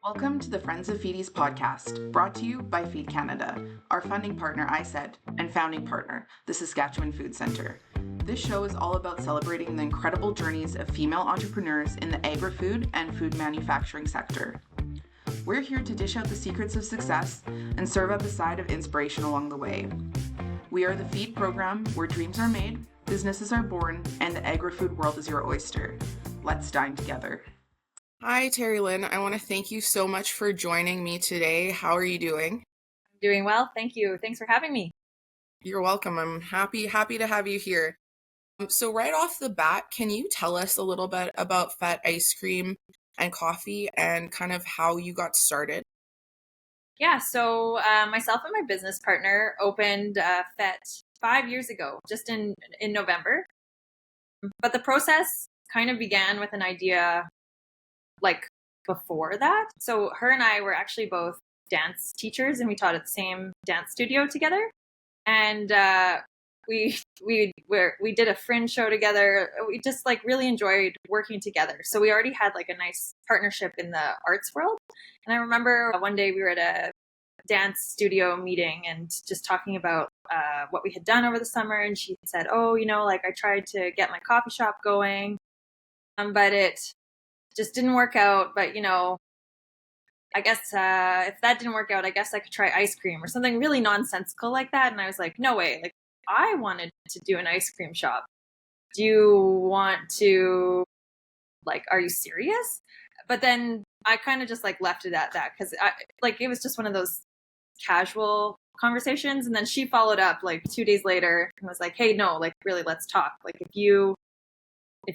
Welcome to the Friends of FEADies podcast, brought to you by Feed Canada, our funding partner ISED, and founding partner, the Saskatchewan Food Centre. This show is all about celebrating the incredible journeys of female entrepreneurs in the agri-food and food manufacturing sector. We're here to dish out the secrets of success and serve up a side of inspiration along the way. We are the Feed program where dreams are made, businesses are born, and the agri-food world is your oyster. Let's dine together. Hi, Teri-Lynn. I want to thank you so much for joining me today. How are you doing? I'm doing well. Thank you. Thanks for having me. You're welcome. I'm happy to have you here. So right off the bat, can you tell us a little bit about Fête ice cream and coffee and kind of how you got started? Yeah, so myself and my business partner opened Fête 5 years ago, just in November. But the process kind of began with an idea like before that. So her and I were actually both dance teachers, and we taught at the same dance studio together. And we did a fringe show together. We just like really enjoyed working together. So we already had like a nice partnership in the arts world. And I remember one day we were at a dance studio meeting and just talking about what we had done over the summer. And she said, "Oh, like I tried to get my coffee shop going, but it just didn't work out. But I guess if that didn't work out, I guess I could try ice cream," or something really nonsensical like that. And I was like, no way. Like, I wanted to do an ice cream shop. Do you want to, like, are you serious? But then I kind of just like left it at that because it was just one of those casual conversations. And then she followed up like 2 days later and was like, "Hey, no, like really, let's talk. Like if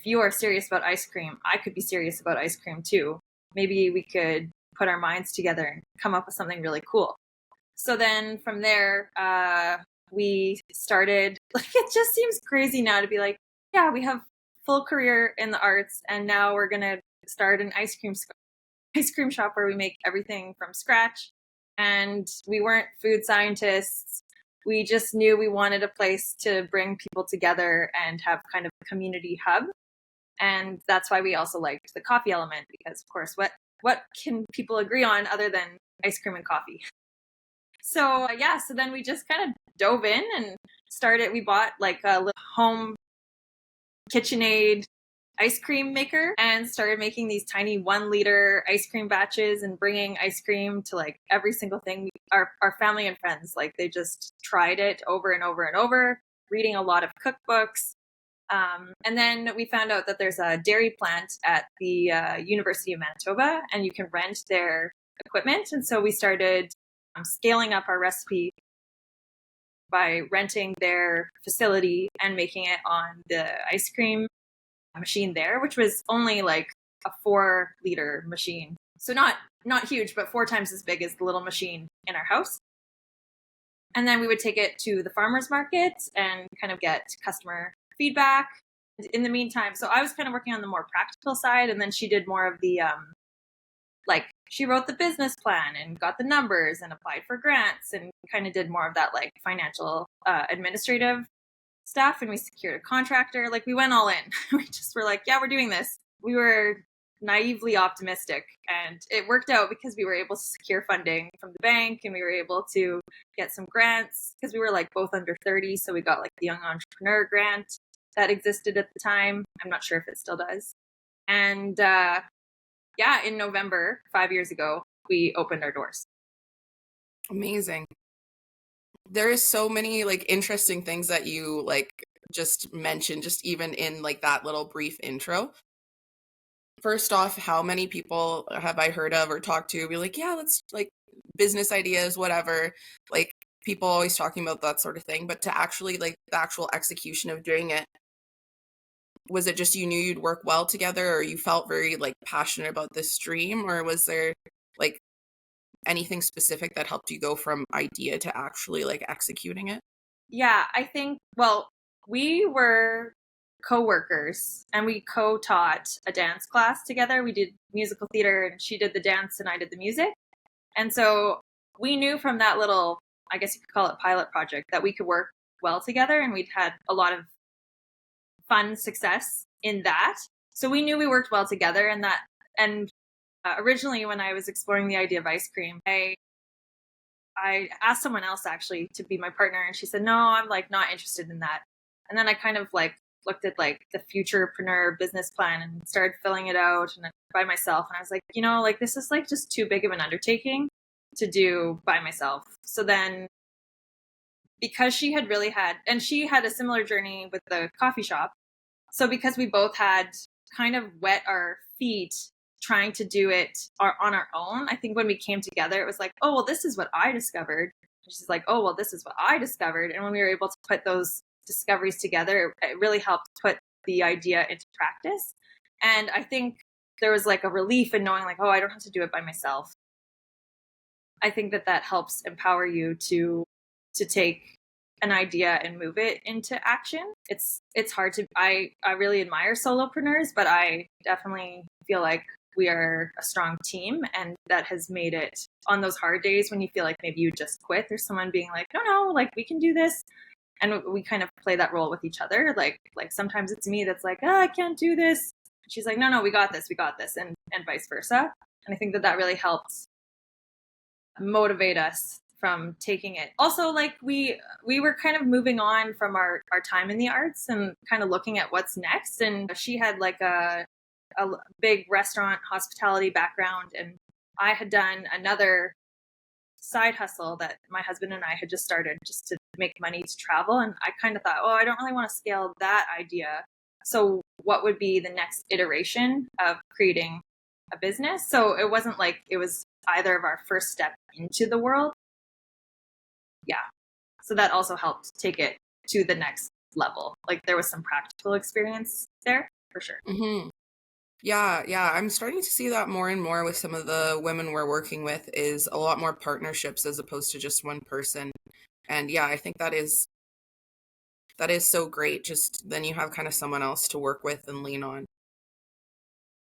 you are serious about ice cream, I could be serious about ice cream too. Maybe we could put our minds together and come up with something really cool." So then from there, we started, like, it just seems crazy now to be like, yeah, we have full career in the arts, and now we're going to start an ice cream shop where we make everything from scratch. And we weren't food scientists. We just knew we wanted a place to bring people together and have kind of a community hub. And that's why we also liked the coffee element, because of course, what can people agree on other than ice cream and coffee? So so then we just kind of dove in and started. We bought like a little home KitchenAid ice cream maker and started making these tiny 1 liter ice cream batches and bringing ice cream to like every single thing. Our family and friends, like, they just tried it over and over and over, reading a lot of cookbooks. And then we found out that there's a dairy plant at the University of Manitoba, and you can rent their equipment. And so we started scaling up our recipe by renting their facility and making it on the ice cream machine there, which was only like a 4 liter machine. So not huge, but 4 times as big as the little machine in our house. And then we would take it to the farmers market and kind of get customer feedback in the meantime. So I was kind of working on the more practical side, and then she did more of the she wrote the business plan and got the numbers and applied for grants and kind of did more of that like financial administrative stuff. And we secured a contractor. Like, we went all in. We just were like, yeah, we're doing this. We were naively optimistic, and it worked out because we were able to secure funding from the bank, and we were able to get some grants because we were like both under 30. So we got like the Young Entrepreneur Grant that existed at the time. I'm not sure if it still does. And in November, 5 years ago, we opened our doors. Amazing. There is so many like interesting things that you like just mentioned, just even in like that little brief intro. First off, how many people have I heard of or talked to be like, yeah, let's like business ideas, whatever, like people always talking about that sort of thing, but to actually like the actual execution of doing it, was it just you knew you'd work well together, or you felt very like passionate about this dream, or was there like anything specific that helped you go from idea to actually like executing it? Yeah, I think, well, we were co-workers and we co-taught a dance class together. We did musical theater, and she did the dance and I did the music. And so we knew from that little, I guess you could call it pilot project, that we could work well together, and we'd had a lot of fun success in that. So we knew we worked well together, and Originally, when I was exploring the idea of ice cream, I asked someone else actually to be my partner, and she said, no, I'm like not interested in that. And then I kind of like looked at like the futurepreneur business plan and started filling it out and by myself. And I was like, like this is like just too big of an undertaking to do by myself. So then because she had really had, and she had a similar journey with the coffee shop. So because we both had kind of wet our feet trying to do it on our own, I think when we came together, it was like, oh, well, this is what I discovered. And she's like, oh, well, this is what I discovered. And when we were able to put those discoveries together, it really helped put the idea into practice. And I think there was like a relief in knowing like, oh, I don't have to do it by myself. I think that helps empower you to take an idea and move it into action. It's hard to, I really admire solopreneurs, but I definitely feel like we are a strong team, and that has made it on those hard days when you feel like maybe you just quit, there's someone being like, no, like we can do this. And we kind of play that role with each other. Like sometimes it's me that's like, I can't do this. She's like, no, we got this. And vice versa. And I think that really helps motivate us from taking it. Also, like we were kind of moving on from our time in the arts and kind of looking at what's next. And she had like a big restaurant hospitality background, and I had done another side hustle that my husband and I had just started just to make money to travel. And I kind of thought, I don't really want to scale that idea. So what would be the next iteration of creating a business? So it wasn't like it was either of our first step into the world. Yeah. So that also helped take it to the next level. Like there was some practical experience there for sure. Mm-hmm. Yeah. I'm starting to see that more and more with some of the women we're working with, is a lot more partnerships as opposed to just one person. And yeah, I think that is so great. Just then you have kind of someone else to work with and lean on.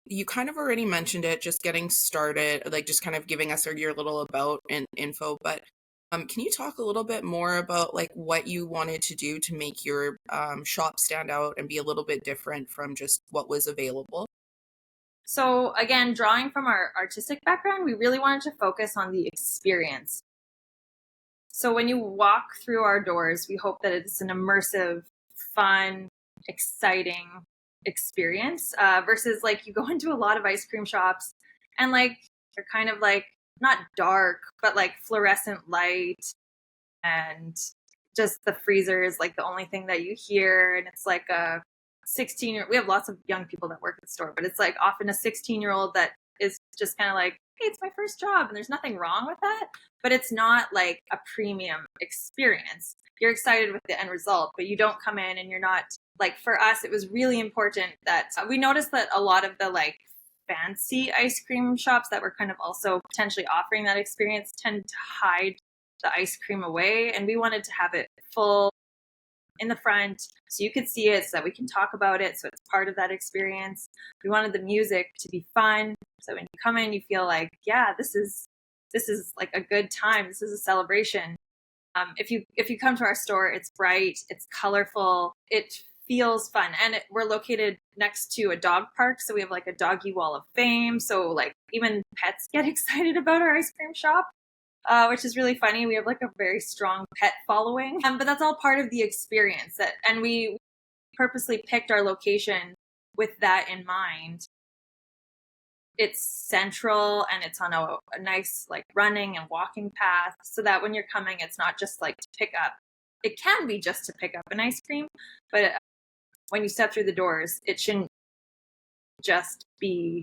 You kind of already mentioned it, just getting started, like just kind of giving us your little about and info, but can you talk a little bit more about like what you wanted to do to make your shop stand out and be a little bit different from just what was available? So again, drawing from our artistic background, we really wanted to focus on the experience. So when you walk through our doors, we hope that it's an immersive, fun, exciting experience versus like you go into a lot of ice cream shops and like they're kind of like not dark, but like fluorescent light, and just the freezer is like the only thing that you hear. And it's like a 16-year-old. We have lots of young people that work at the store, but it's like often a 16-year-old that is just kind of like, hey, it's my first job. And there's nothing wrong with that, but it's not like a premium experience. You're excited with the end result, but you don't come in and you're not like, for us, it was really important that we noticed that a lot of the like fancy ice cream shops that were kind of also potentially offering that experience tend to hide the ice cream away. And we wanted to have it full in the front so you could see it, so that we can talk about it, so it's part of that experience. We wanted the music to be fun, so when you come in you feel like, yeah, this is like a good time, this is a celebration. If you come to our store, it's bright, it's colorful, it feels fun. And we're located next to a dog park, so we have like a doggy wall of fame, so like even pets get excited about our ice cream shop. Which is really funny. We have like a very strong pet following, but that's all part of the experience. And we purposely picked our location with that in mind. It's central and it's on a nice like running and walking path, so that when you're coming, it's not just like to pick up. It can be just to pick up an ice cream, but when you step through the doors, it shouldn't just be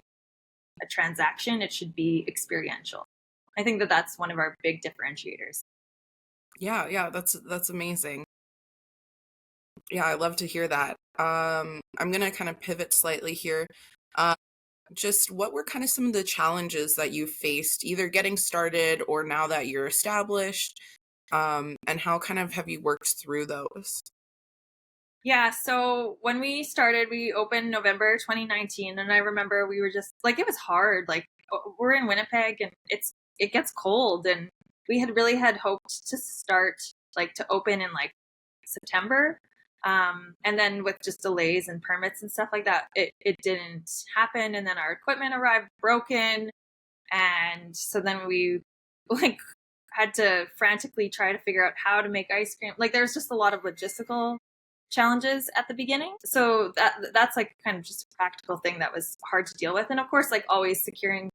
a transaction. It should be experiential. I think that's one of our big differentiators. Yeah, that's amazing. Yeah, I love to hear that. I'm gonna kind of pivot slightly here. Just what were kind of some of the challenges that you faced, either getting started or now that you're established, and how kind of have you worked through those? Yeah, so when we started, we opened November 2019, and I remember we were just like, it was hard. Like we're in Winnipeg and it gets cold, and we had really had hoped to start like to open in like September. And then with just delays and permits and stuff like that, it didn't happen. And then our equipment arrived broken. And so then we like had to frantically try to figure out how to make ice cream. Like there's just a lot of logistical challenges at the beginning. So that's like kind of just a practical thing that was hard to deal with. And of course, like always securing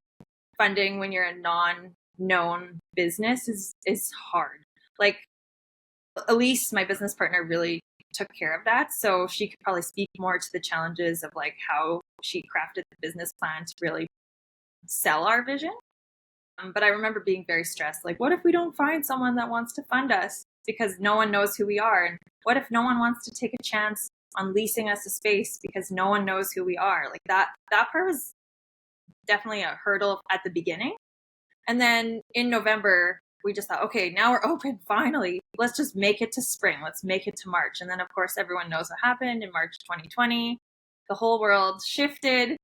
funding when you're a non-known business is hard. Like Elise, my business partner, really took care of that. So she could probably speak more to the challenges of like how she crafted the business plan to really sell our vision. But I remember being very stressed. Like, what if we don't find someone that wants to fund us because no one knows who we are? And what if no one wants to take a chance on leasing us a space because no one knows who we are? Like that part was definitely a hurdle at the beginning. And then in November, we just thought, okay, now we're open finally. Let's just make it to spring. Let's make it to March. And then, of course, everyone knows what happened in March 2020. The whole world shifted.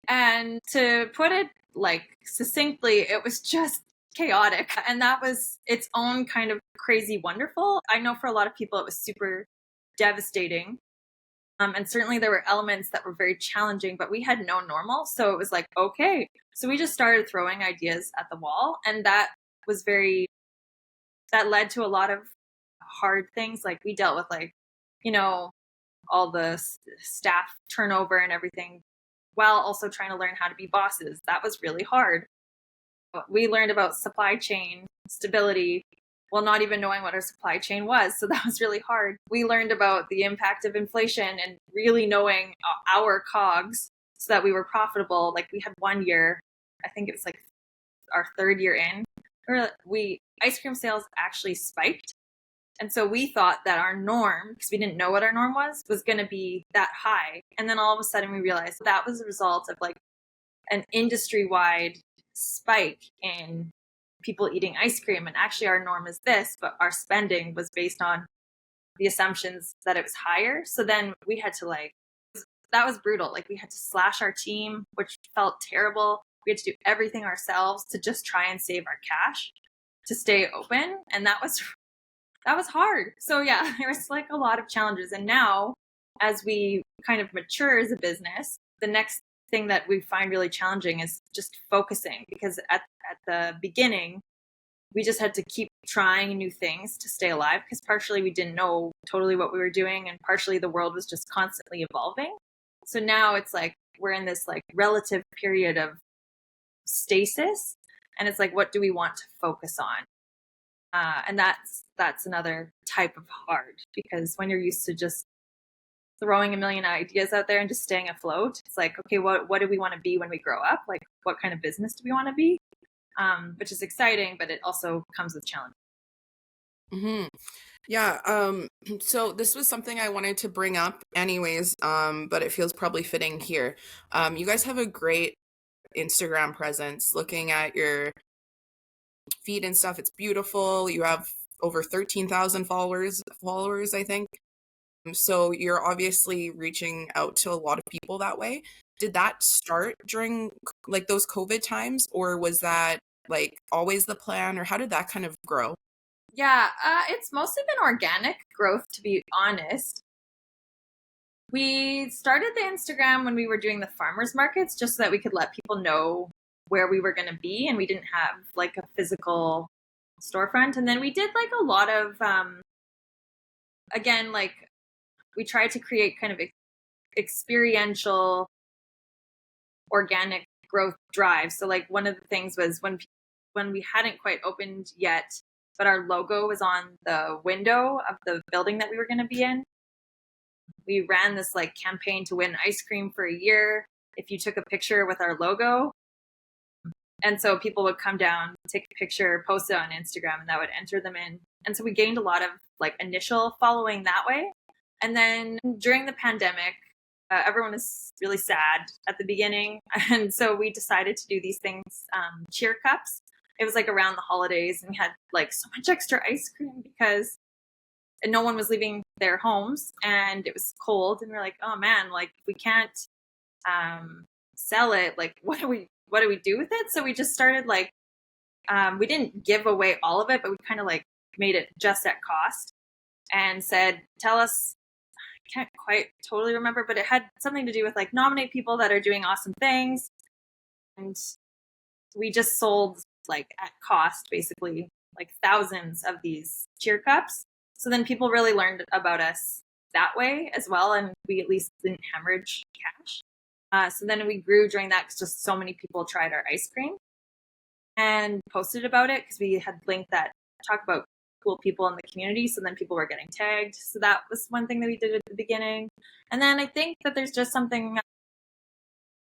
And to put it like succinctly, it was just chaotic. And that was its own kind of crazy wonderful. I know for a lot of people, it was super devastating. And certainly there were elements that were very challenging, but we had no normal. So it was like, okay. So we just started throwing ideas at the wall. And that led to a lot of hard things. Like we dealt with like, all the staff turnover and everything while also trying to learn how to be bosses. That was really hard. We learned about supply chain stability while not even knowing what our supply chain was. So that was really hard. We learned about the impact of inflation and really knowing our COGS so that we were profitable. Like we had 1 year, I think it was like our third year in, where ice cream sales actually spiked. And so we thought that our norm, because we didn't know what our norm was going to be that high. And then all of a sudden we realized that was a result of like an industry-wide spike in people eating ice cream. And actually our norm is this, but our spending was based on the assumptions that it was higher. So then we had to that was brutal. Like we had to slash our team, which felt terrible. We had to do everything ourselves to just try and save our cash to stay open. And that was hard. So yeah, there was like a lot of challenges. And now as we kind of mature as a business, the next thing that we find really challenging is just focusing, because at the beginning, we just had to keep trying new things to stay alive, because partially we didn't know totally what we were doing, and partially the world was just constantly evolving. So now it's like we're in this like relative period of stasis, and it's like, what do we want to focus on? And that's another type of hard, because when you're used to just throwing a million ideas out there and just staying afloat, it's like, okay, what do we want to be when we grow up? Like, what kind of business do we want to be? Which is exciting, but it also comes with challenges. Mm-hmm. Yeah. So this was something I wanted to bring up anyways, but it feels probably fitting here. You guys have a great Instagram presence. Looking at your feed and stuff, it's beautiful. You have over 13,000 followers, I think. So you're obviously reaching out to a lot of people that way. Did that start during like those COVID times, or was that like always the plan, or how did that kind of grow? Yeah, it's mostly been organic growth, to be honest. We started the Instagram when we were doing the farmers markets, just so that we could let people know where we were going to be, and we didn't have like a physical storefront. And then we did like a lot of, again, like we tried to create kind of experiential organic growth drives. So like one of the things was when we hadn't quite opened yet, but our logo was on the window of the building that we were going to be in. We ran this like campaign to win ice cream for a year if you took a picture with our logo. And so people would come down, take a picture, post it on Instagram, and that would enter them in. And so we gained a lot of like initial following that way. And then during the pandemic, everyone was really sad at the beginning. And so we decided to do these things, cheer cups. It was like around the holidays, and we had like so much extra ice cream because no one was leaving their homes and it was cold. And we're like, oh man, like we can't sell it. Like, what do we do with it? So we just started like, we didn't give away all of it, but we kind of like made it just at cost and said, tell us, I can't quite totally remember, but it had something to do with like nominate people that are doing awesome things and we just sold like at cost, basically, like thousands of these cheer cups. So then people really learned about us that way as well. And we at least didn't hemorrhage cash. So then we grew during that because just so many people tried our ice cream and posted about it because we had linked that talk about cool people in the community. So then people were getting tagged. So that was one thing that we did at the beginning. And then I think that there's just something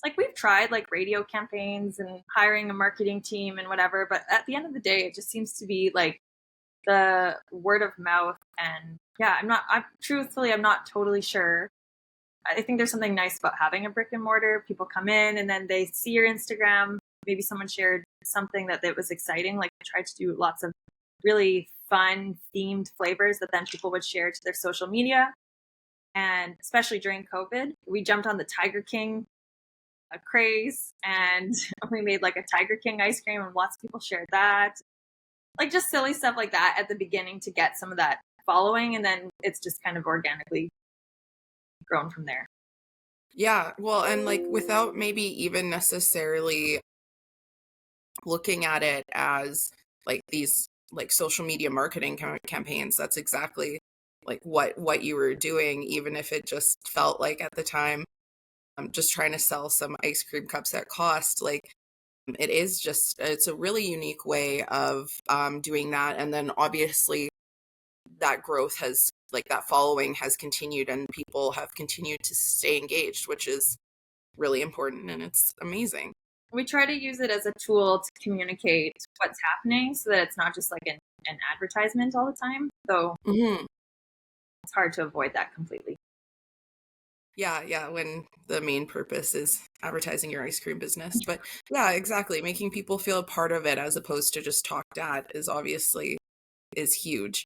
like we've tried like radio campaigns and hiring a marketing team and whatever. But at the end of the day, it just seems to be like the word of mouth. And yeah, I'm not totally sure. I think there's something nice about having a brick and mortar. People come in and then they see your Instagram. Maybe someone shared something that was exciting. Like I tried to do lots of really fun themed flavors that then people would share to their social media. And especially during COVID, we jumped on the Tiger King craze and we made like a Tiger King ice cream and lots of people shared that. Like just silly stuff like that at the beginning to get some of that following. And then it's just kind of organically grown from there. Yeah, well, and like without maybe even necessarily looking at it as like these like social media marketing campaigns, that's exactly like what you were doing, even if it just felt like at the time just trying to sell some ice cream cups at cost. Like it's a really unique way of doing that. And then obviously that growth has like that following has continued and people have continued to stay engaged, which is really important and it's amazing. We try to use it as a tool to communicate what's happening so that it's not just like an advertisement all the time. So it's hard to avoid that completely. Yeah, when the main purpose is advertising your ice cream business. But yeah, exactly. Making people feel a part of it as opposed to just talked at is huge.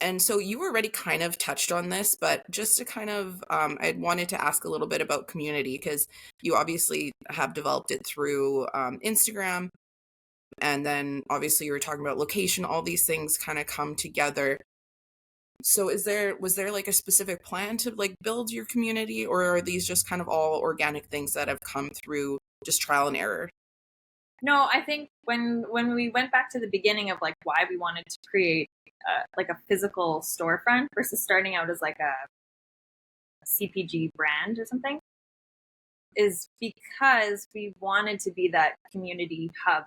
And so you already kind of touched on this, but just to kind of, I wanted to ask a little bit about community because you obviously have developed it through Instagram. And then obviously you were talking about location, all these things kind of come together. So was there like a specific plan to like build your community, or are these just kind of all organic things that have come through just trial and error? No, I think when we went back to the beginning of like why we wanted to create like a physical storefront versus starting out as like a CPG brand or something, is because we wanted to be that community hub.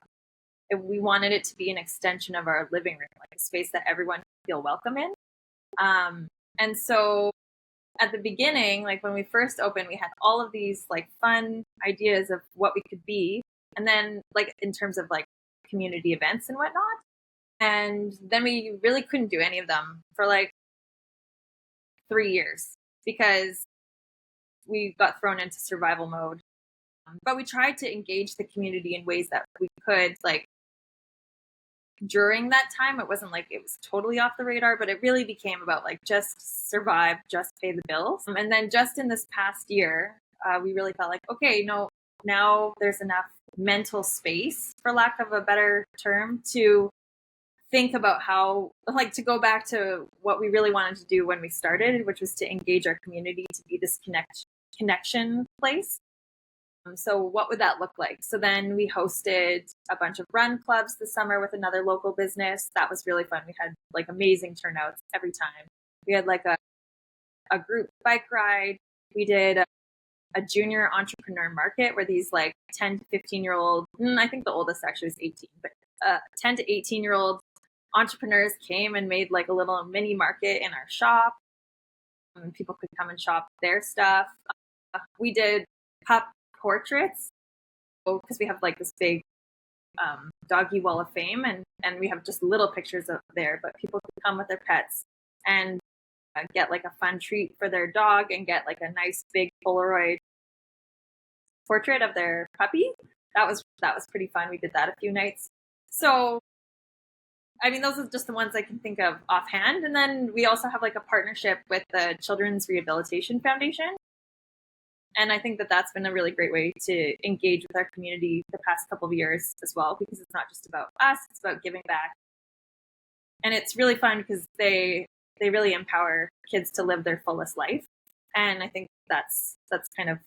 We wanted it to be an extension of our living room, like a space that everyone could feel welcome in. And so at the beginning, like when we first opened, we had all of these like fun ideas of what we could be. And then like in terms of like community events and whatnot. And then we really couldn't do any of them for like 3 years because we got thrown into survival mode. But we tried to engage the community in ways that we could, like during that time. It wasn't like it was totally off the radar, but it really became about like just survive, just pay the bills. And then just in this past year, we really felt like, okay, no, now there's enough mental space, for lack of a better term, to think about how, like, to go back to what we really wanted to do when we started, which was to engage our community, to be this connection place. So what would that look like? So then we hosted a bunch of run clubs this summer with another local business. That was really fun. We had like amazing turnouts every time. We had like a group bike ride. We did a junior entrepreneur market where these like 10 to 15-year-old, I think the oldest actually was 18, but 10 to 18-year-old entrepreneurs came and made like a little mini market in our shop. And people could come and shop their stuff. We did pup portraits because we have like this big doggy wall of fame, and we have just little pictures up there, but people could come with their pets and get like a fun treat for their dog and get like a nice big Polaroid portrait of their puppy. That was pretty fun. We did that a few nights. So I mean, those are just the ones I can think of offhand. And then we also have like a partnership with the Children's Rehabilitation Foundation. And I think that that's been a really great way to engage with our community the past couple of years as well, because it's not just about us, it's about giving back. And it's really fun because they really empower kids to live their fullest life. And I think that's kind of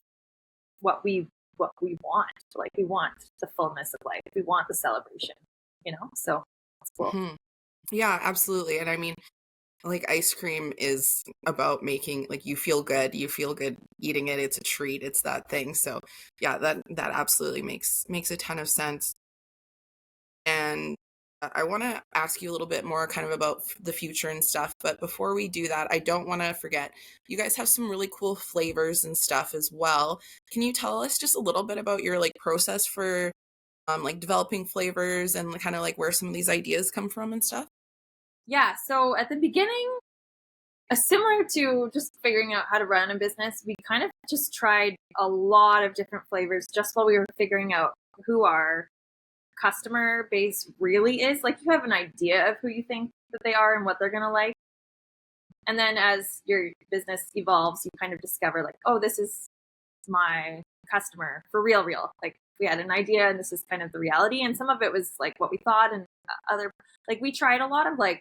what we what we want. Like, we want the fullness of life. We want the celebration, so it's cool. Mm-hmm. Yeah, absolutely. And I mean, like, ice cream is about making, like, you feel good eating it. It's a treat. It's that thing. So yeah, that absolutely makes a ton of sense. And I want to ask you a little bit more kind of about the future and stuff. But before we do that, I don't want to forget, you guys have some really cool flavors and stuff as well. Can you tell us just a little bit about your like process for like developing flavors and kind of like where some of these ideas come from and stuff? Yeah. So at the beginning, similar to just figuring out how to run a business, we kind of just tried a lot of different flavors just while we were figuring out who our customer base really is. Like, you have an idea of who you think that they are and what they're going to like. And then as your business evolves, you kind of discover like, oh, this is my customer for real. Like, we had an idea and this is kind of the reality. And some of it was like what we thought, and other, like, we tried a lot of like,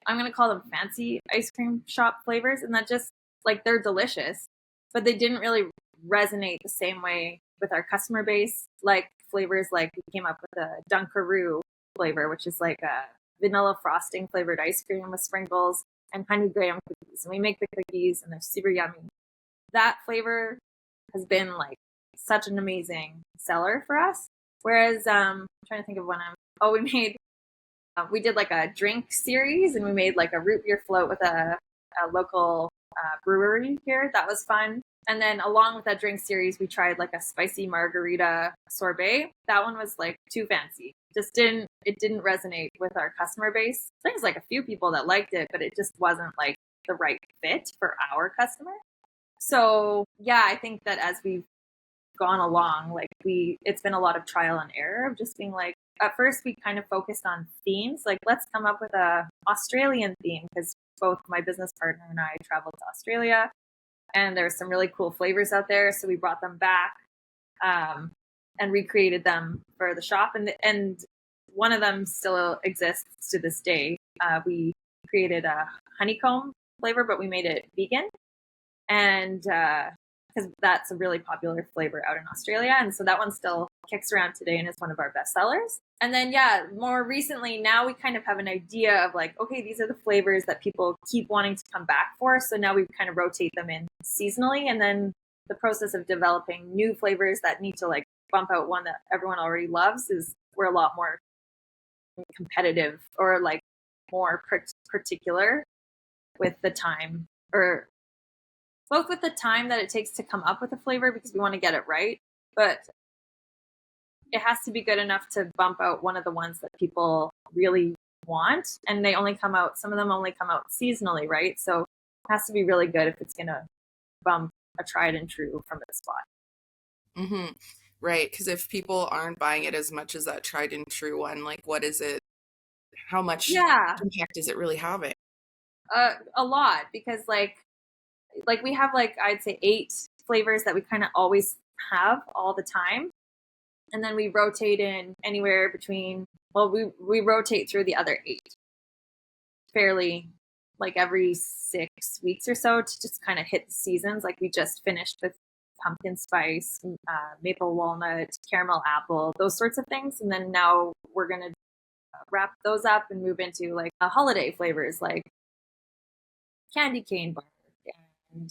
I'm going to call them fancy ice cream shop flavors. And that just, like, they're delicious, but they didn't really resonate the same way with our customer base. Like flavors, like we came up with a Dunkaroo flavor, which is like a vanilla frosting flavored ice cream with sprinkles and honey graham cookies. And we make the cookies and they're super yummy. That flavor has been like such an amazing seller for us. Whereas I'm trying to think of we did like a drink series, and we made like a root beer float with a local brewery here. That was fun. And then along with that drink series, we tried like a spicy margarita sorbet. That one was like too fancy. It didn't resonate with our customer base. There's like a few people that liked it, but it just wasn't like the right fit for our customer. So yeah, I think that as we've gone along, like it's been a lot of trial and error of just being like, at first we kind of focused on themes, like let's come up with a Australian theme, because both my business partner and I traveled to Australia and there's some really cool flavors out there. So we brought them back and recreated them for the shop. And one of them still exists to this day. We created a honeycomb flavor, but we made it vegan. And because that's a really popular flavor out in Australia. And so that one still kicks around today and is one of our best sellers. And then, yeah, more recently, now we kind of have an idea of like, okay, these are the flavors that people keep wanting to come back for. So now we kind of rotate them in seasonally. And then the process of developing new flavors that need to like bump out one that everyone already loves is we're a lot more competitive, or like more particular with the time, or both with the time that it takes to come up with a flavor, because we want to get it right, but it has to be good enough to bump out one of the ones that people really want. And some of them only come out seasonally, right? So it has to be really good if it's going to bump a tried and true from its spot. Mm-hmm. Right. Because if people aren't buying it as much as that tried and true one, like, what is it? How much impact is it really having? A lot, because like we have like, I'd say 8 flavors that we kind of always have all the time. And then we rotate in anywhere between, we rotate through the other 8 fairly like every 6 weeks or so to just kind of hit the seasons. Like we just finished with pumpkin spice, maple walnut, caramel apple, those sorts of things. And then now we're going to wrap those up and move into like holiday flavors like candy cane bar. And I'm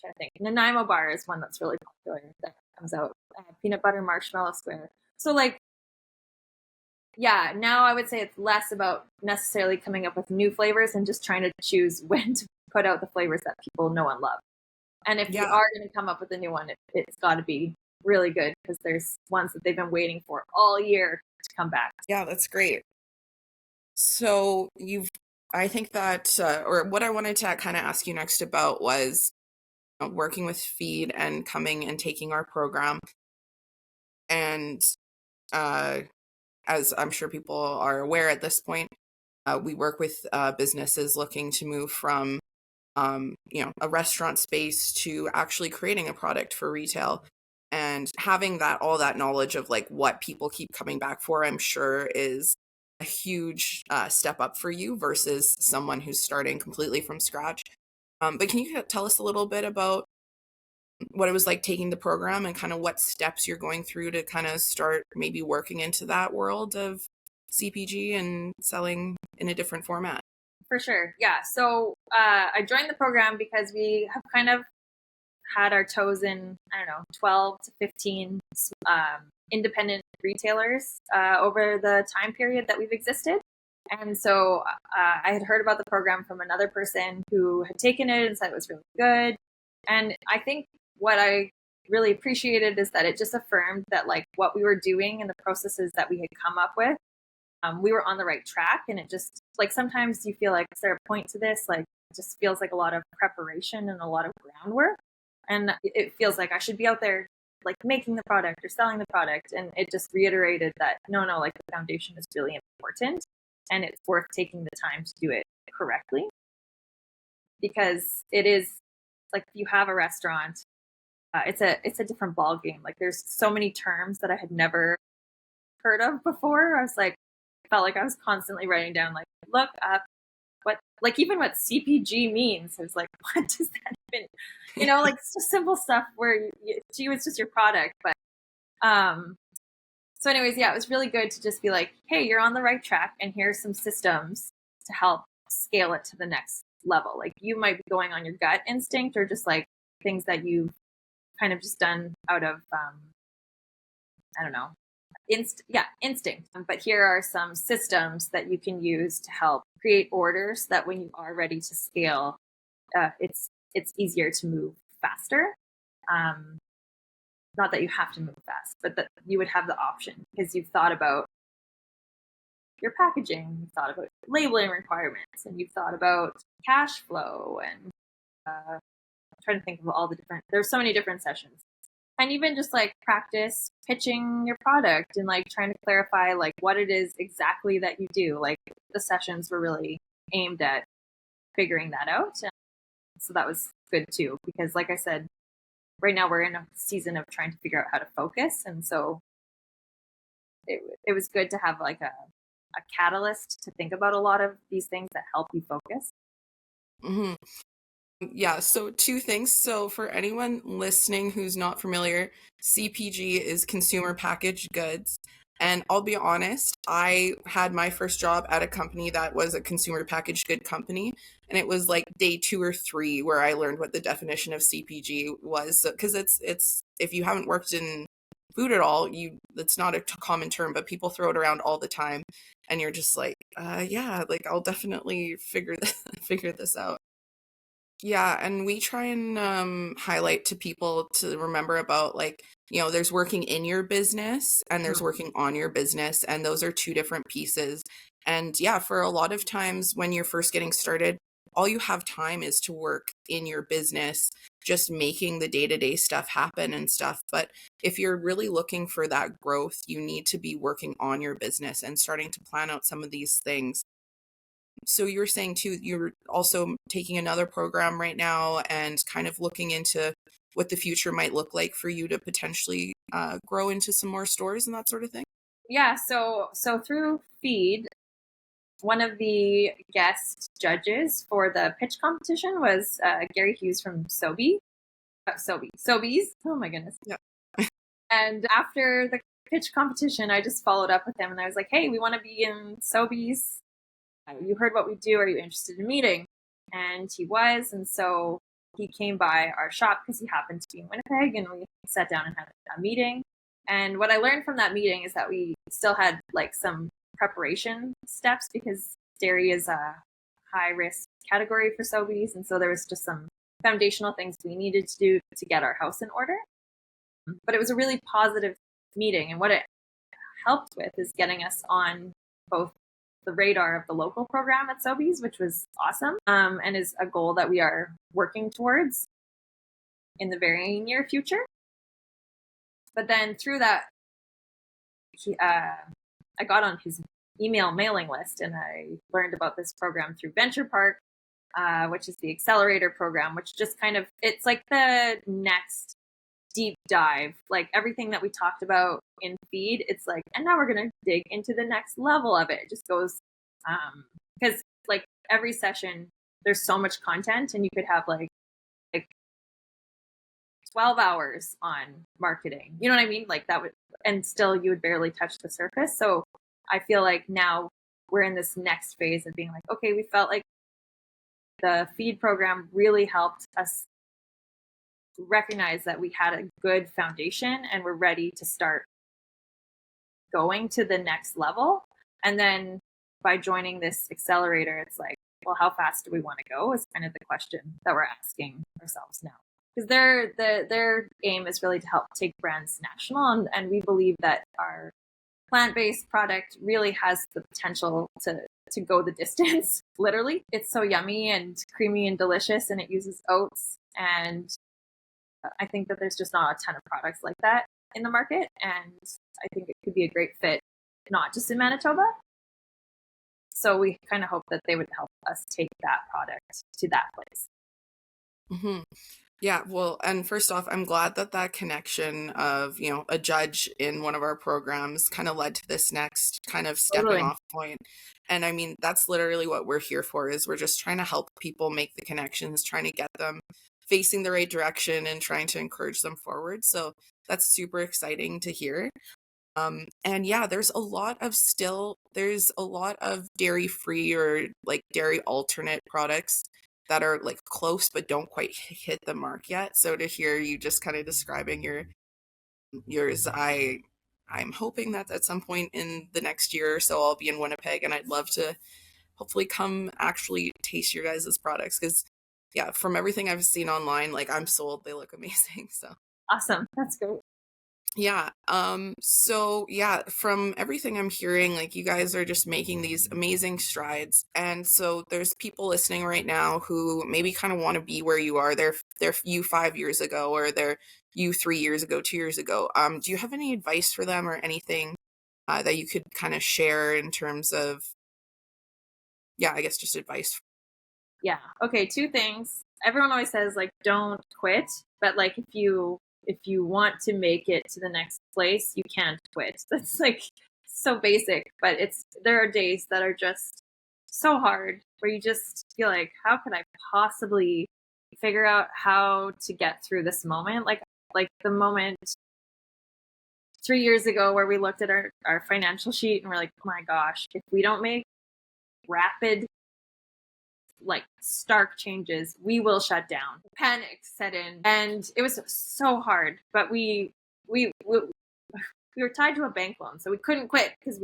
trying to think, Nanaimo bar is one that's really popular that comes out. Peanut butter marshmallow square. So like, yeah, now I would say it's less about necessarily coming up with new flavors and just trying to choose when to put out the flavors that people know and love. And if you are going to come up with a new one, it's got to be really good, because there's ones that they've been waiting for all year to come back. Yeah, that's great. So I think that, or what I wanted to kind of ask you next about was working with Feed and coming and taking our program. And as I'm sure people are aware at this point, we work with businesses looking to move from a restaurant space to actually creating a product for retail. And having all that knowledge of like what people keep coming back for, I'm sure is a huge step up for you versus someone who's starting completely from scratch. But can you tell us a little bit about what it was like taking the program and kind of what steps you're going through to kind of start maybe working into that world of CPG and selling in a different format. For sure. Yeah. So I joined the program because we have kind of had our toes in, 12 to 15 independent retailers over the time period that we've existed. And so I had heard about the program from another person who had taken it and said it was really good. And I think what I really appreciated is that it just affirmed that like what we were doing and the processes that we had come up with, we were on the right track. And it just like sometimes you feel like, is there a point to this? Like it just feels like a lot of preparation and a lot of groundwork. And it feels like I should be out there like making the product or selling the product. And it just reiterated that no, like the foundation is really important and it's worth taking the time to do it correctly. Because it is like if you have a restaurant, it's a different ball game. Like there's so many terms that I had never heard of before. I was like, felt like I was constantly writing down like look up what like even what CPG means. I was like, what does that even like it's just simple stuff where to you it's just your product. But so anyways, yeah, it was really good to just be like, hey, you're on the right track and here's some systems to help scale it to the next level. Like you might be going on your gut instinct or just like things that you've kind of just done out of instinct. But here are some systems that you can use to help create orders that when you are ready to scale, it's easier to move faster. Not that you have to move fast, but that you would have the option because you've thought about your packaging, you've thought about labeling requirements, and you've thought about cash flow. And I'm trying to think of all the different, there's so many different sessions. And even just like practice pitching your product and like trying to clarify like what it is exactly that you do. Like the sessions were really aimed at figuring that out. And so that was good too, because like I said, right now we're in a season of trying to figure out how to focus. And so it was good to have like a catalyst to think about a lot of these things that help you focus. Mm-hmm. Yeah, so two things. So for anyone listening who's not familiar, CPG is consumer packaged goods. And I'll be honest, I had my first job at a company that was a consumer packaged good company. And it was like day 2 or 3 where I learned what the definition of CPG was. Because it's if you haven't worked in food at all, it's not a common term, but people throw it around all the time. And you're just like, yeah, like I'll definitely figure this out. Yeah, and we try and highlight to people to remember about like, there's working in your business and there's working on your business, and those are two different pieces. And yeah, for a lot of times when you're first getting started, all you have time is to work in your business, just making the day-to-day stuff happen and stuff. But if you're really looking for that growth, you need to be working on your business and starting to plan out some of these things. So you were saying too, you're also taking another program right now and kind of looking into what the future might look like for you to potentially grow into some more stores and that sort of thing. Yeah. So through Feed, one of the guest judges for the pitch competition was Gary Hughes from Sobeys. Oh my goodness. Yeah. And after the pitch competition, I just followed up with him and I was like, hey, we want to be in Sobeys. You heard what we do. Are you interested in meeting? And he was. And so he came by our shop because he happened to be in Winnipeg, and we sat down and had a meeting. And what I learned from that meeting is that we still had like some preparation steps because dairy is a high risk category for Sobeys. And so there was just some foundational things we needed to do to get our house in order. But it was a really positive meeting. And what it helped with is getting us on both the radar of the local program at Sobeys, which was awesome, and is a goal that we are working towards in the very near future. But then through that, I got on his email mailing list, and I learned about this program through Venture Park, which is the accelerator program, which just kind of, it's like the next deep dive, like everything that we talked about in Feed, it's like, and now we're going to dig into the next level of it. It just goes, because like every session, there's so much content, and you could have like 12 hours on marketing. You know what I mean? Like that would, and still you would barely touch the surface. So I feel like now we're in this next phase of being like, okay, we felt like the feed program really helped us recognize that we had a good foundation and we're ready to start going to the next level. And then by joining this accelerator, it's like, well, how fast do we want to go is kind of the question that we're asking ourselves now. Because their aim is really to help take brands national. And we believe that our plant-based product really has the potential to go the distance, literally. It's so yummy and creamy and delicious, and it uses oats. And I think that there's just not a ton of products like that in the market. And I think it could be a great fit, not just in Manitoba. So we kind of hope that they would help us take that product to that place. Mm-hmm. Yeah, well, and first off, I'm glad that that connection of, you know, a judge in one of our programs kind of led to this next kind of stepping off point. And I mean, that's literally what we're here for, is we're just trying to help people make the connections, trying to get them facing the right direction and trying to encourage them forward. So that's super exciting to hear. And yeah, there's a lot of dairy free or like dairy alternate products that are like close but don't quite hit the mark yet. So to hear you just kind of describing yours, I'm hoping that at some point in the next year or so I'll be in Winnipeg, and I'd love to hopefully come actually taste your guys' products, because yeah, from everything I've seen online, like I'm sold. They look amazing. So Awesome. That's great. yeah. So yeah, from everything I'm hearing, like you guys are just making these amazing strides. And so there's people listening right now who maybe kind of want to be where you are. They're you 5 years ago, or they're you 3 years ago, 2 years ago. Do you have any advice for them, or anything that you could kind of share in terms of, yeah, I guess just advice? Yeah. Okay, two things. Everyone always says like don't quit, but like if you want to make it to the next place, you can't quit. That's like so basic, but there are days that are just so hard where you just feel like, how can I possibly figure out how to get through this moment? Like the moment 3 years ago where we looked at our financial sheet and we're like, oh my gosh, if we don't make rapid, like stark changes, we will shut down. Panic set in, and it was so hard. But we were tied to a bank loan, so we couldn't quit because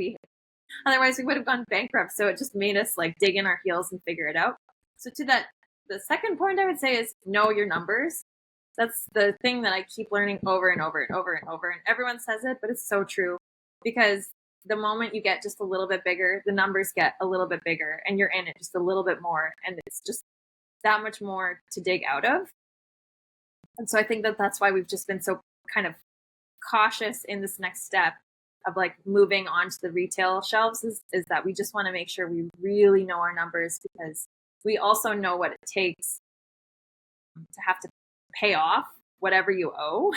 otherwise we would have gone bankrupt. So it just made us like dig in our heels and figure it out. So the second point I would say is know your numbers. That's the thing that I keep learning over and over and over and over. And everyone says it, but it's so true, because the moment you get just a little bit bigger, the numbers get a little bit bigger, and you're in it just a little bit more, and it's just that much more to dig out of. And so I think that that's why we've just been so kind of cautious in this next step of like moving on to the retail shelves, is that we just want to make sure we really know our numbers, because we also know what it takes to have to pay off whatever you owe.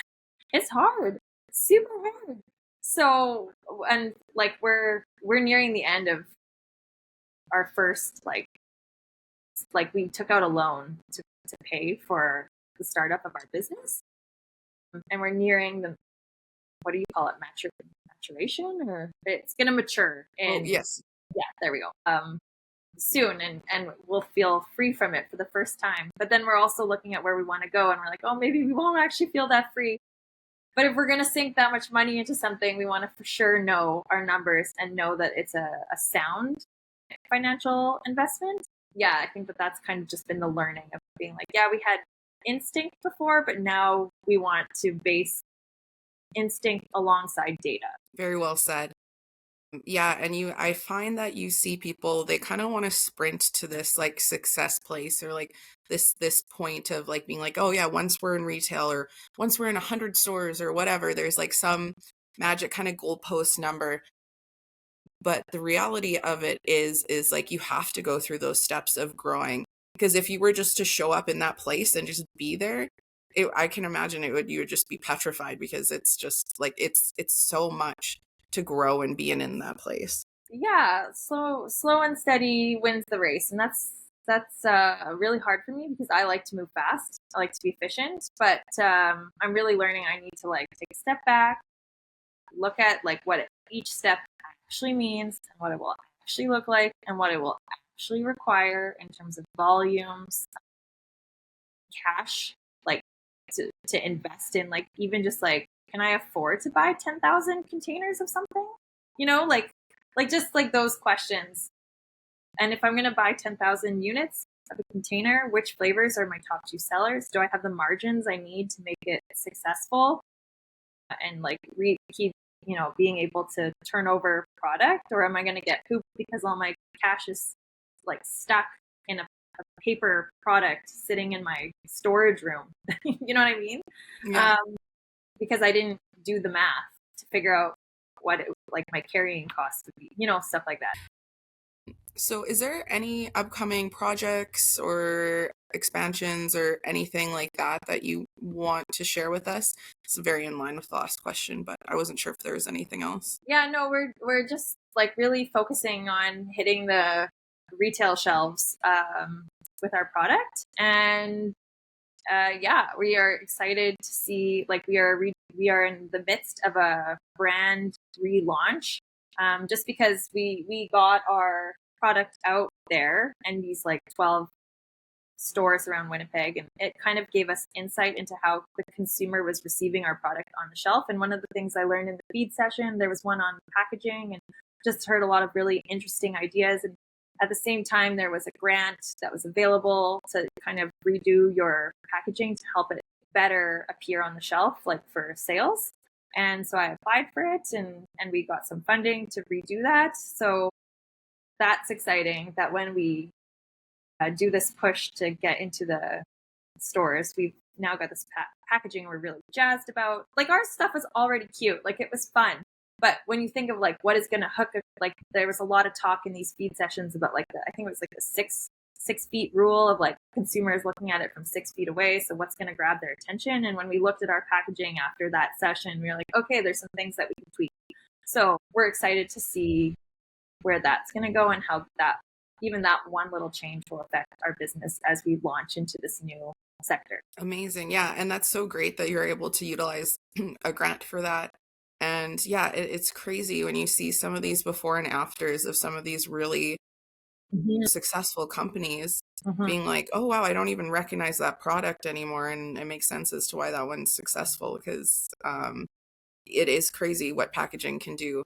It's hard. It's super hard. So, and like we're nearing the end of our first like we took out a loan to pay for the startup of our business, and we're nearing the, what do you call it, maturation, or it's going to mature. And yes, yeah, there we go. Soon, and we'll feel free from it for the first time. But then we're also looking at where we want to go, and we're like, oh, maybe we won't actually feel that free. But if we're going to sink that much money into something, we want to for sure know our numbers and know that it's a sound financial investment. Yeah, I think that that's kind of just been the learning of being like, yeah, we had instinct before, but now we want to base instinct alongside data. very well said. Yeah, and I find that you see people, they kind of want to sprint to this like success place, or like this point of like being like, oh yeah, once we're in retail, or once we're in 100 stores or whatever, there's like some magic kind of goalpost number. But the reality of it is like you have to go through those steps of growing, because if you were just to show up in that place and just be there, I can imagine you would just be petrified, because it's just like it's so much to grow and be in that place. Yeah, slow and steady wins the race, and That's really hard for me because I like to move fast. I like to be efficient, but I'm really learning I need to like take a step back, look at like what each step actually means and what it will actually look like and what it will actually require in terms of volumes, cash, like to invest in, like even just like, can I afford to buy 10,000 containers of something? You know, like just like those questions. And if I'm going to buy 10,000 units of a container, which flavors are my top two sellers? Do I have the margins I need to make it successful and like keep, you know, being able to turn over product? Or am I going to get pooped because all my cash is like stuck in a paper product sitting in my storage room? You know what I mean? Yeah. Because I didn't do the math to figure out what it, like my carrying costs would be, you know, stuff like that. So is there any upcoming projects or expansions or anything like that that you want to share with us? It's very in line with the last question, but I wasn't sure if there was anything else. Yeah, no, we're just like really focusing on hitting the retail shelves with our product, and yeah, we are excited to see, like we are in the midst of a brand relaunch, just because we got our product out there and these like 12 stores around Winnipeg, and it kind of gave us insight into how the consumer was receiving our product on the shelf. And one of the things I learned in the feed session, there was one on packaging, and just heard a lot of really interesting ideas. And at the same time, there was a grant that was available to kind of redo your packaging to help it better appear on the shelf, like for sales. And so I applied for it, and we got some funding to redo that. So that's exciting that when we do this push to get into the stores, we've now got this packaging we're really jazzed about. Like our stuff was already cute, like it was fun. But when you think of like what is going to hook, like there was a lot of talk in these feed sessions about like I think it was like the six feet rule of like consumers looking at it from 6 feet away. So what's going to grab their attention? And when we looked at our packaging after that session, we were like, okay, there's some things that we can tweak. So we're excited to see where that's going to go and how that, even that one little change will affect our business as we launch into this new sector. Amazing. Yeah. And that's so great that you're able to utilize a grant for that. And yeah, it's crazy when you see some of these before and afters of some of these really successful companies being like, oh, wow, I don't even recognize that product anymore. And it makes sense as to why that one's successful, because it is crazy what packaging can do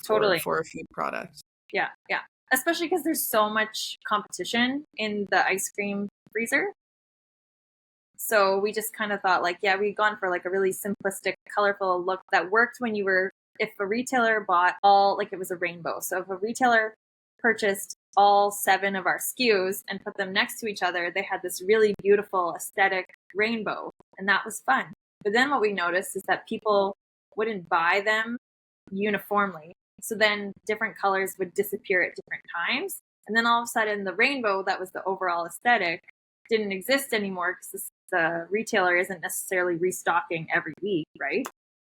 Totally. for a food product. Yeah. Yeah. Especially because there's so much competition in the ice cream freezer. So we just kind of thought like, yeah, we'd gone for like a really simplistic, colorful look that worked when you were, if a retailer bought all, like it was a rainbow. So if a retailer purchased all 7 of our SKUs and put them next to each other, they had this really beautiful aesthetic rainbow. And that was fun. But then what we noticed is that people wouldn't buy them uniformly. So then different colors would disappear at different times. And then all of a sudden the rainbow that was the overall aesthetic didn't exist anymore because the retailer isn't necessarily restocking every week, right?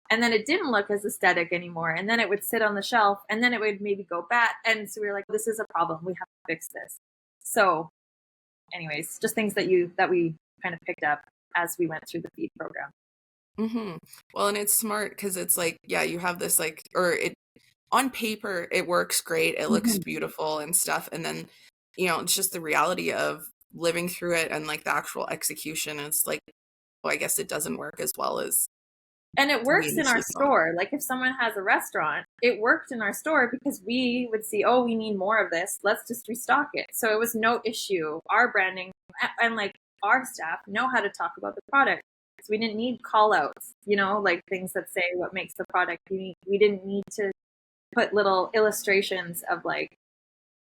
And then it didn't look as aesthetic anymore. And then it would sit on the shelf and then it would maybe go bad. And so we were like, this is a problem. We have to fix this. So anyways, just things that we kind of picked up as we went through the feed program. Well, and it's smart because it's like, yeah, you have this like, or it on paper, it works great. It looks beautiful and stuff. And then, you know, it's just the reality of living through it and like the actual execution. It's like, well, I guess it doesn't work as well as. And it works in our store. Like if someone has a restaurant, it worked in our store because we would see, oh, we need more of this. Let's just restock it. So it was no issue. Our branding and like our staff know how to talk about the product. So we didn't need call outs, you know, like things that say what makes the product unique. We didn't need to put little illustrations of like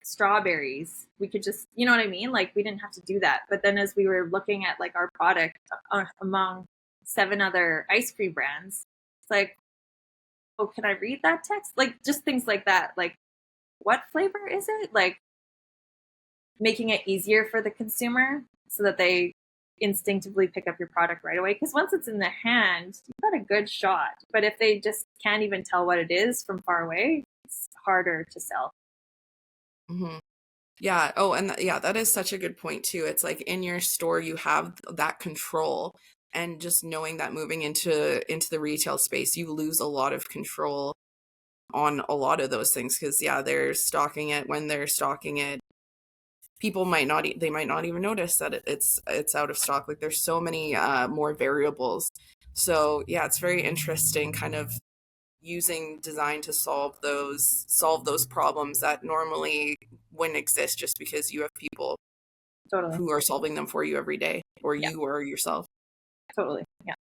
strawberries. We could just, you know what I mean? Like we didn't have to do that. But then as we were looking at like our product among 7 other ice cream brands, it's like, oh, can I read that text? Like just things like that. Like what flavor is it? Like making it easier for the consumer so that they instinctively pick up your product right away. Because once it's in their hand, you've got a good shot. But if they just can't even tell what it is from far away, it's harder to sell. Yeah. Oh, and yeah, that is such a good point too. It's like in your store, you have that control, and just knowing that moving into the retail space, you lose a lot of control on a lot of those things because yeah, they're stocking it when they're stocking it. People might not they might not even notice that it's out of stock. Like there's so many more variables. So yeah, it's very interesting kind of using design to solve those problems that normally wouldn't exist just because you have people Totally. who are solving them for you every day, or Yeah, you or yourself. totally. Yeah.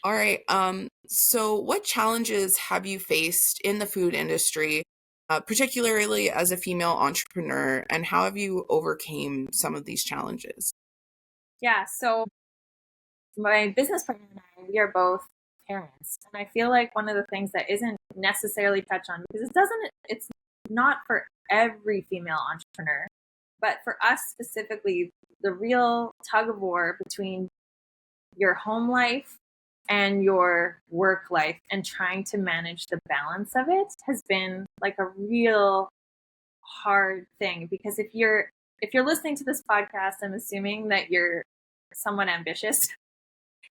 All right. So what challenges have you faced in the food industry, particularly as a female entrepreneur, and how have you overcame some of these challenges? Yeah. So my business partner and I, we are both parents. And I feel like one of the things that isn't necessarily touched on, because it's not for every female entrepreneur, but for us specifically, the real tug of war between your home life and your work life and trying to manage the balance of it has been like a real hard thing. Because if you're listening to this podcast, I'm assuming that you're somewhat ambitious,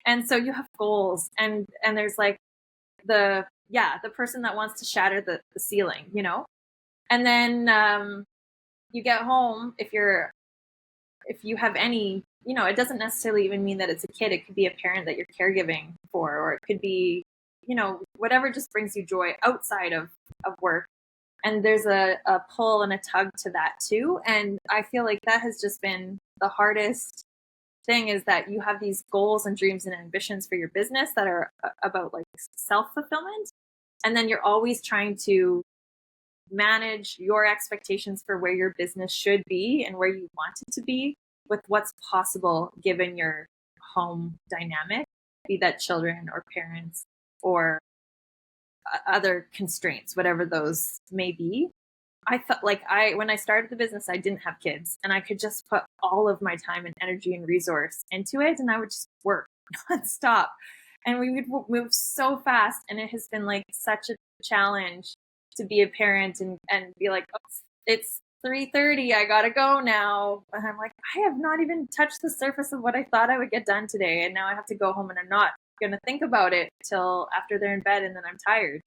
and so you have goals, and there's like the person that wants to shatter the ceiling, and then you get home. If you have any, it doesn't necessarily even mean that it's a kid. It could be a parent that you're caregiving for, or it could be, whatever just brings you joy outside of work. And there's a pull and a tug to that too. And I feel like that has just been the hardest thing, is that you have these goals and dreams and ambitions for your business that are about like self-fulfillment. And then you're always trying to manage your expectations for where your business should be and where you want it to be with what's possible given your home dynamic, be that children or parents or other constraints, whatever those may be. I felt like when I started the business, I didn't have kids, and I could just put all of my time and energy and resource into it, and I would just work nonstop. And we would move so fast, and it has been like such a challenge to be a parent and be like, oh, it's 3:30, I gotta go now. And I'm like, I have not even touched the surface of what I thought I would get done today, and now I have to go home, and I'm not gonna think about it till after they're in bed, and then I'm tired.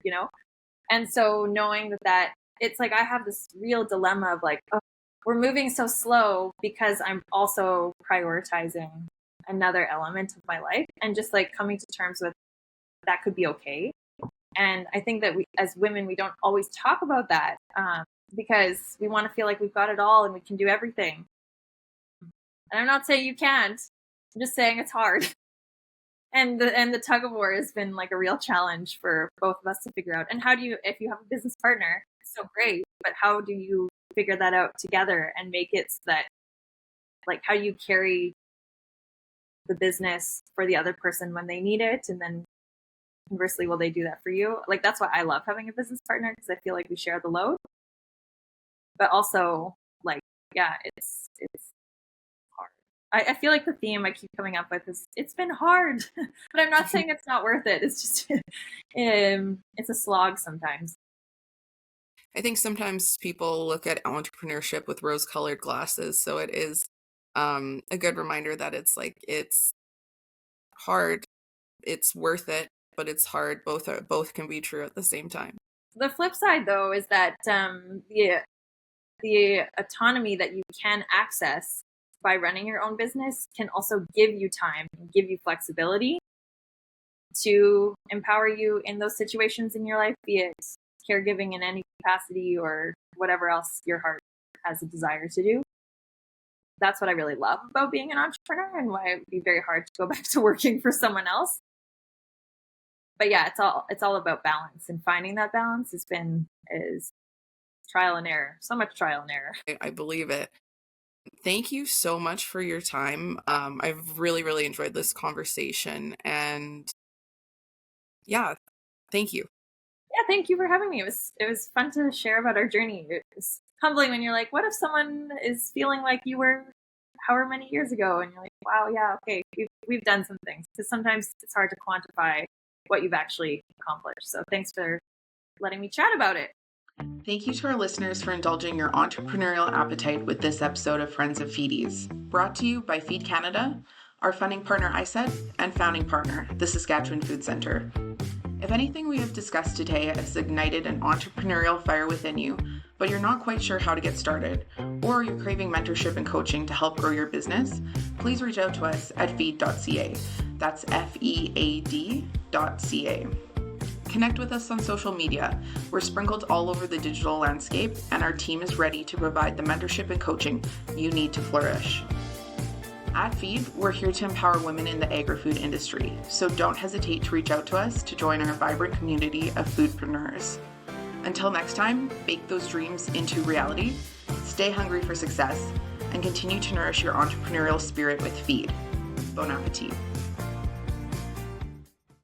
And so knowing that it's like I have this real dilemma of like, oh, we're moving so slow because I'm also prioritizing another element of my life, and just like coming to terms with that could be okay. And I think that we, as women, we don't always talk about that because we want to feel like we've got it all and we can do everything. And I'm not saying you can't. I'm just saying it's hard. And the tug of war has been like a real challenge for both of us to figure out. And how do you, if you have a business partner, it's so great, but how do you figure that out together and make it so that, like, how do you carry the business for the other person when they need it, and then conversely, will they do that for you? Like, that's why I love having a business partner, because I feel like we share the load, but also like, yeah, it's hard. I feel like the theme I keep coming up with is it's been hard, but I'm not saying it's not worth it. It's just it's a slog sometimes. I think sometimes people look at entrepreneurship with rose-colored glasses, so it is a good reminder that it's hard, it's worth it, but it's hard. Both can be true at the same time. The flip side, though, is that the autonomy that you can access by running your own business can also give you time and give you flexibility to empower you in those situations in your life, be it caregiving in any capacity or whatever else your heart has a desire to do. That's what I really love about being an entrepreneur, and why it would be very hard to go back to working for someone else. But yeah, it's all about balance, and finding that balance is trial and error. So much trial and error. I believe it. Thank you so much for your time. I've really, really enjoyed this conversation, and yeah, thank you. Yeah, thank you for having me. It was fun to share about our journey. It was humbling when you're like, what if someone is feeling like you were however many years ago, and you're like, wow, yeah, okay, we've done some things, because sometimes it's hard to quantify what you've actually accomplished. So thanks for letting me chat about it. Thank you to our listeners for indulging your entrepreneurial appetite with this episode of Friends of FEADies, brought to you by Feed Canada, our funding partner ISET, and founding partner, the Saskatchewan Food Centre. If anything we have discussed today has ignited an entrepreneurial fire within you, but you're not quite sure how to get started, or you're craving mentorship and coaching to help grow your business, please reach out to us at feed.ca. That's FEAD.ca. Connect with us on social media. We're sprinkled all over the digital landscape, and our team is ready to provide the mentorship and coaching you need to flourish. At Feed, we're here to empower women in the agri-food industry, so don't hesitate to reach out to us to join our vibrant community of foodpreneurs. Until next time, bake those dreams into reality, stay hungry for success, and continue to nourish your entrepreneurial spirit with Feed. Bon appetit.